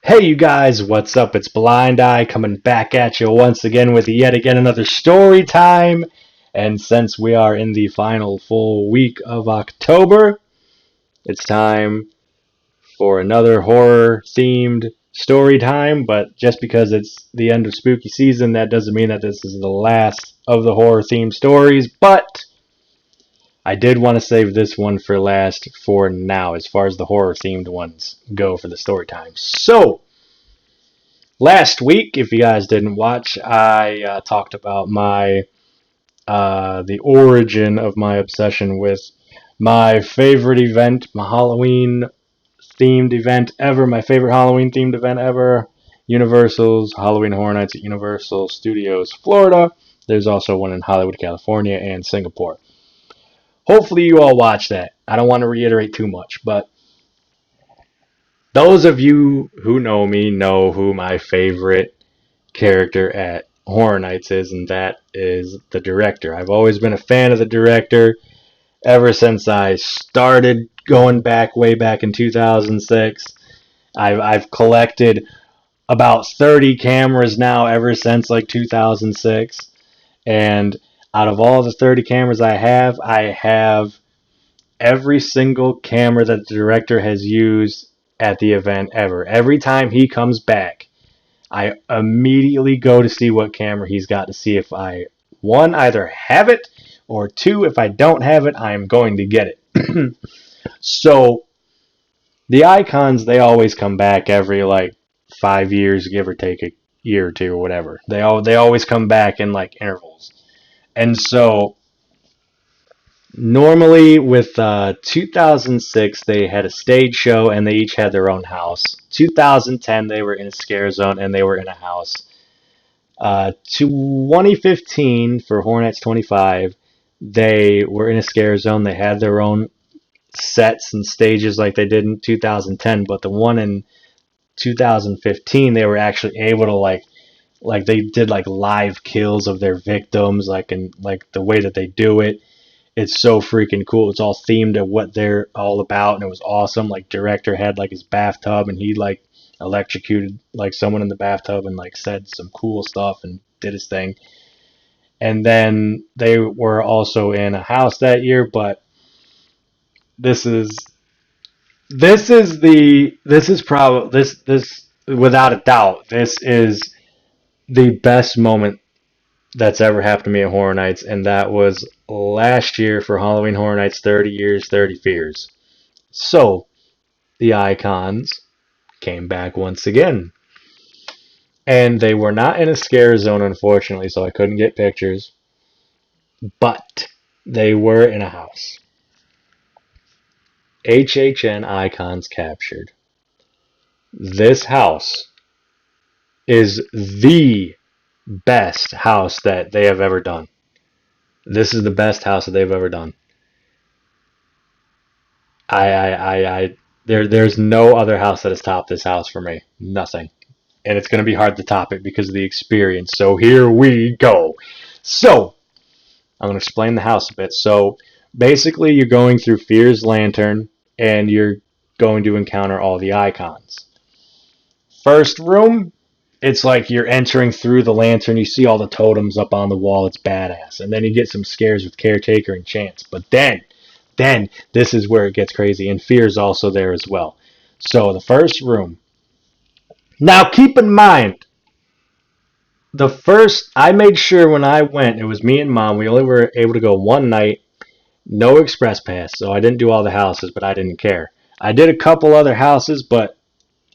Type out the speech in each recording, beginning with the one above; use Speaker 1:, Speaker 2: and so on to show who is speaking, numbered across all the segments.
Speaker 1: Hey you guys, what's up? It's Blind Eye coming back at you once again with yet again another story time. And since we are in the final full week of October, it's time for another horror themed story time. But just because it's the end of spooky season, that doesn't mean that this is the last of the horror themed stories. But I did want to save this one for last for now, as far as the horror themed ones go for the story time. So, last week, if you guys didn't watch, I talked about the origin of my obsession with my favorite event, my Halloween themed event ever, my favorite Halloween themed event ever, Universal's Halloween Horror Nights at Universal Studios, Florida. There's also one in Hollywood, California, and Singapore. Hopefully, you all watched that. I don't want to reiterate too much, but those of you who know me know who my favorite character at Horror Nights is, and that is the director. I've always been a fan of the director ever since I started going back way back in 2006. I've collected about 30 cameras now ever since like 2006, and out of all the 30 cameras I have every single camera that the director has used at the event ever. Every time he comes back, I immediately go to see what camera he's got to see if I, one, either have it, or two, if I don't have it, I'm going to get it. So, the icons, they always come back every, 5 years, give or take a year or two or whatever. They always come back in, intervals. And so, normally with 2006, they had a stage show and they each had their own house. 2010, they were in a scare zone and they were in a house. 2015 for Horror Nights 25, they were in a scare zone. They had their own sets and stages like they did in 2010, but the one in 2015, they were actually able to like they did like live kills of their victims, and like the way that they do it. It's so freaking cool. It's all themed to what they're all about, and it was awesome. Like director had like his bathtub, and he electrocuted like someone in the bathtub and said some cool stuff and did his thing. And then they were also in a house that year, but this is this is probably this without a doubt, this is the best moment that's ever happened to me at Horror Nights, and that was last year for Halloween Horror Nights 30 Years, 30 Fears. So, the icons came back once again. And they were not in a scare zone, unfortunately, so I couldn't get pictures. But they were in a house. HHN icons captured. This house is the best house that they have ever done. This is the best house that they've ever done. There's no other house that has topped this house for me. Nothing. And it's going to be hard to top it because of the experience. So here we go. So, I'm going to explain the house a bit. So, basically, you're going through Fear's Lantern, and you're going to encounter all the icons. First room, it's like you're entering through the lantern. You see all the totems up on the wall. It's badass. And then you get some scares with Caretaker and Chance. But then, this is where it gets crazy. And Fear's also there as well. So, the first room. Now, keep in mind, I made sure when I went, it was me and Mom. We only were able to go one night, no express pass, so I didn't do all the houses, but I didn't care. I did a couple other houses, but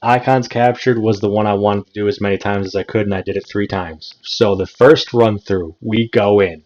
Speaker 1: Icons Captured was the one I wanted to do as many times as I could, and I did it 3 times. So the first run through, we go in.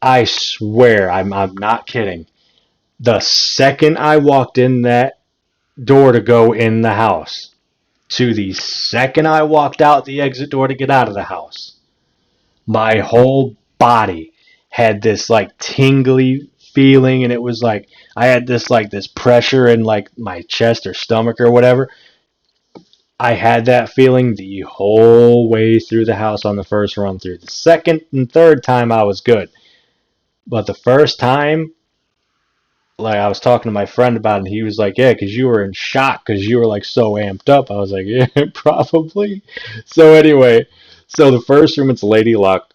Speaker 1: I swear, I'm not kidding. The second I walked in that door to go in the house, to the second I walked out the exit door to get out of the house, my whole body had this tingly feeling, and it was like I had this pressure in my chest or stomach or whatever. I had that feeling the whole way through the house on the first run through. The second and third time I was good, but the first time like I was talking to my friend about it, and he was like, "Yeah, because you were in shock because you were like so amped up." I was like, "Yeah, probably." So anyway, so the first room it's Lady Luck,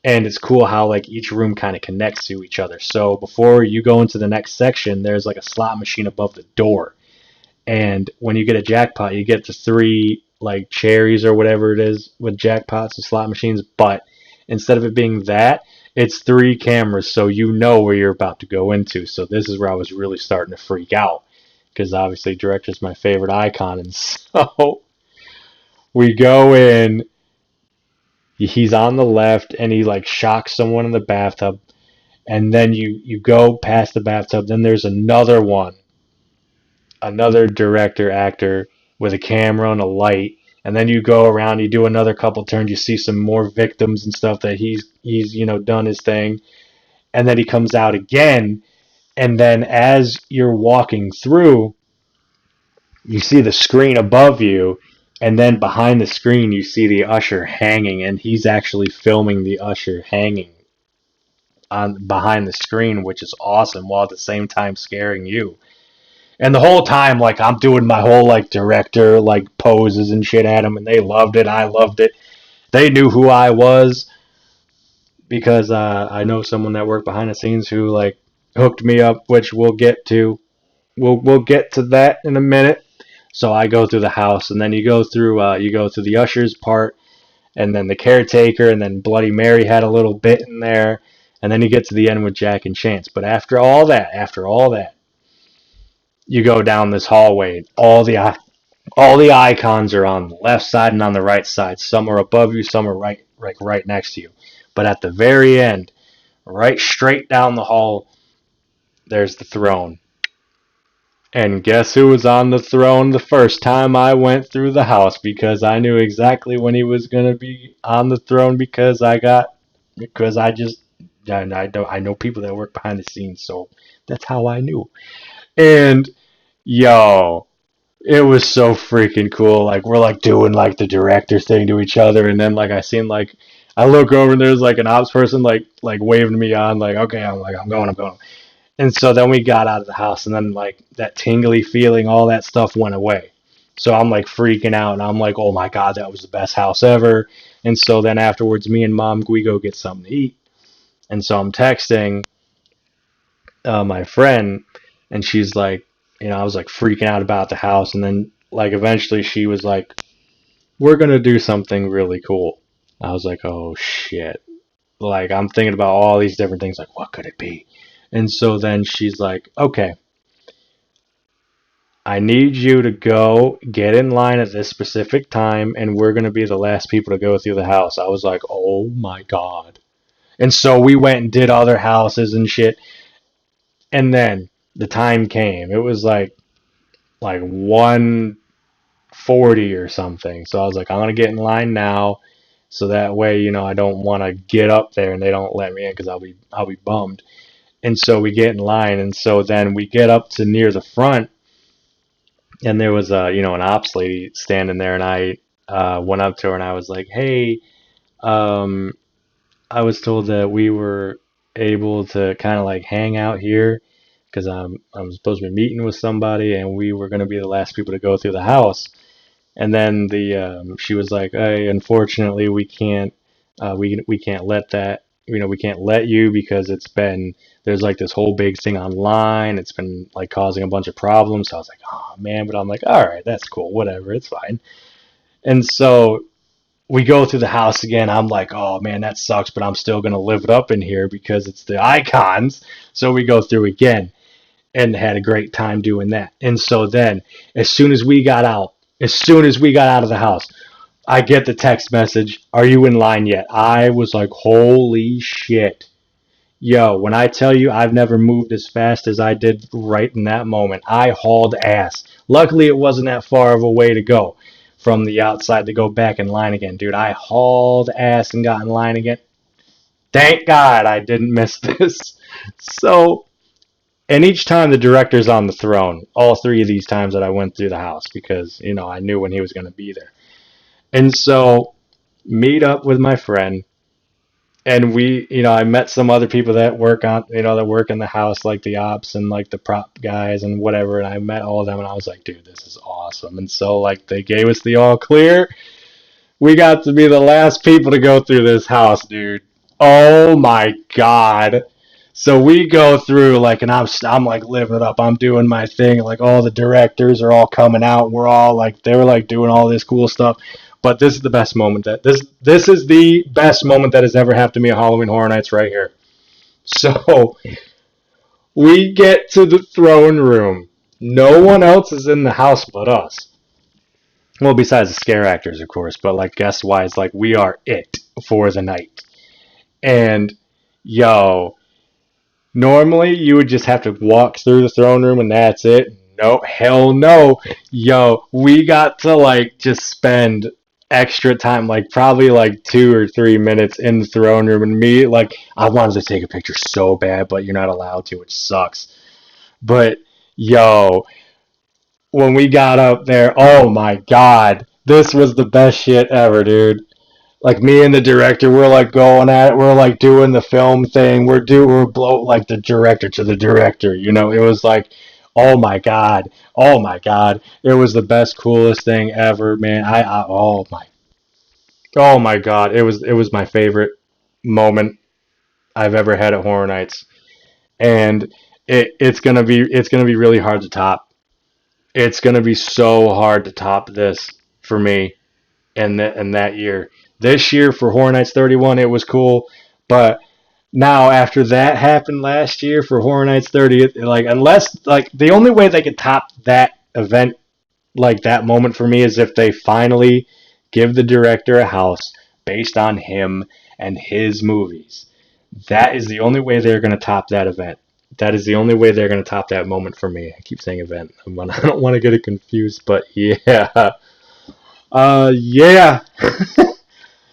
Speaker 1: and it's cool how like each room kind of connects to each other. So before you go into the next section, there's like a slot machine above the door, and when you get a jackpot, you get the three like cherries or whatever it is with jackpots and slot machines. But instead of it being that, it's three cameras, so you know where you're about to go into. So this is where I was really starting to freak out because obviously director's my favorite icon, and so we go in. He's on the left, and he like shocks someone in the bathtub, and then you go past the bathtub. Then there's another one, another director actor with a camera and a light, and then you go around, you do another couple turns, you see some more victims and stuff that he's done his thing, and then he comes out again, and then as you're walking through, you see the screen above you, and then behind the screen you see the usher hanging, and he's actually filming the usher hanging on behind the screen, which is awesome, while at the same time scaring you. And the whole time, like, I'm doing my whole, like, director, like, poses and shit at them, and they loved it. I loved it. They knew who I was because I know someone that worked behind the scenes who, like, hooked me up, which we'll get to. We'll get to that in a minute. So I go through the house, and then you go through the ushers part, and then the caretaker, and then Bloody Mary had a little bit in there, and then you get to the end with Jack and Chance. But after all that, you go down this hallway. All the icons are on the left side and on the right side. Some are above you, some are right next to you. But at the very end, right straight down the hall, there's the throne. And guess who was on the throne the first time I went through the house? Because I knew exactly when he was gonna be on the throne because I know people that work behind the scenes, so that's how I knew. And yo, it was so freaking cool. Like we're like doing like the director thing to each other, and then like I look over and there's like an ops person like waving me on, like okay, I'm going. And so then we got out of the house, and then like that tingly feeling, all that stuff went away. So I'm like freaking out, and I'm like, oh my god, that was the best house ever. And so then afterwards, me and mom we go get something to eat, and so I'm texting my friend, and she's like, I was like freaking out about the house, and then like eventually she was like, "We're gonna do something really cool." I was like, "Oh shit!" Like I'm thinking about all these different things, like what could it be? And so then she's like, "Okay, I need you to go get in line at this specific time, and we're gonna be the last people to go through the house." I was like, "Oh my god!" And so we went and did other houses and shit, and then the time came. It was like 1:40 or something. So I was like, I'm gonna get in line now, so that way, I don't want to get up there and they don't let me in because I'll be bummed. And so we get in line, and so then we get up to near the front, and there was an ops lady standing there, and I went up to her and I was like, hey, um, I was told that we were able to kind of like hang out here because I'm supposed to be meeting with somebody, and we were going to be the last people to go through the house. And then she was like, "Hey, unfortunately, we can't let that. We can't let you because there's like this whole big thing online. It's been like causing a bunch of problems." So I was like, "Oh man," but I'm like, "All right, that's cool. Whatever, it's fine." And so we go through the house again. I'm like, "Oh man, that sucks," but I'm still gonna live it up in here because it's the icons. So we go through again and had a great time doing that. And so then, as soon as we got out of the house, I get the text message, "Are you in line yet?" I was like, "Holy shit." Yo, when I tell you I've never moved as fast as I did right in that moment, I hauled ass. Luckily, it wasn't that far of a way to go from the outside to go back in line again. Dude, I hauled ass and got in line again. Thank God I didn't miss this. So, and each time the director's on the throne, all three of these times that I went through the house because, I knew when he was going to be there. And so, meet up with my friend. and I met some other people that work on, that work in the house, like the ops and like the prop guys and whatever. And I met all of them, and I was like, dude, this is awesome. And so like they gave us the all clear. We got to be the last people to go through this house, dude. Oh my god. So we go through like, and I'm like living it up. I'm doing my thing. Like all the directors are all coming out. We're all like, they were like doing all this cool stuff. But this is the best moment this is the best moment that has ever happened to me at Halloween Horror Nights right here. So we get to the throne room. No one else is in the house but us. Well, besides the scare actors, of course, but like guest wise, like we are it for the night. And yo, normally you would just have to walk through the throne room and that's it. No, hell no. Yo, we got to like just spend extra time, like probably like 2 or 3 minutes in the throne room. And me, like, I wanted to take a picture so bad, but you're not allowed to, which sucks. But yo, when we got up there, oh my god, this was the best shit ever, dude. Like me and the director, we're like going at it. We're like doing the film thing. We're blow like the director to the director. It was like, oh my god, oh my god, it was the best, coolest thing ever, man. Oh my god, it was my favorite moment I've ever had at Horror Nights, and it's gonna be really hard to top. It's gonna be so hard to top this for me in that year. This year for Horror Nights 31, it was cool, but now after that happened last year for Horror Nights 30th, like unless like the only way they could top that event, like that moment for me, is if they finally give the director a house based on him and his movies. That is the only way they're going to top that event. That is the only way they're going to top that moment for me. I keep saying event. I don't want to get it confused, but yeah. Yeah.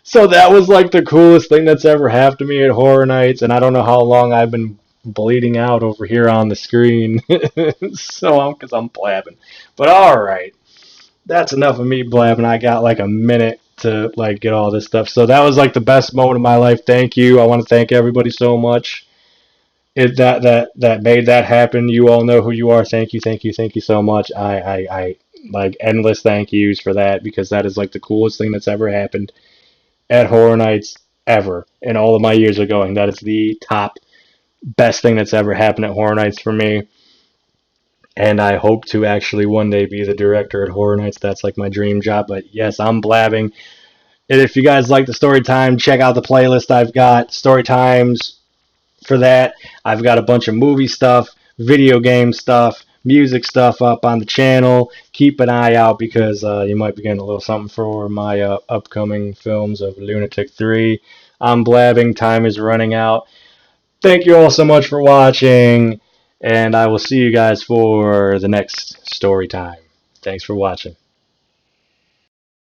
Speaker 1: So that was like the coolest thing that's ever happened to me at Horror Nights, and I don't know how long I've been bleeding out over here on the screen. Because I'm blabbing. But all right, that's enough of me blabbing. I got like a minute to like get all this stuff. So that was like the best moment of my life. Thank you. I want to thank everybody so much. That made that happen. You all know who you are. Thank you so much. I like endless thank yous for that because that is like the coolest thing that's ever happened at Horror Nights ever in all of my years of going. That is the top best thing that's ever happened at Horror Nights for me. And I hope to actually one day be the director at Horror Nights. That's like my dream job. But yes, I'm blabbing. And if you guys like the story time, check out the playlist I've got. Story times for that. I've got a bunch of movie stuff, video game stuff, music stuff up on the channel. Keep an eye out because you might be getting a little something for my upcoming films of Lunatic 3. I'm blabbing. Time is running out. Thank you all so much for watching, and I will see you guys for the next story time. Thanks for watching.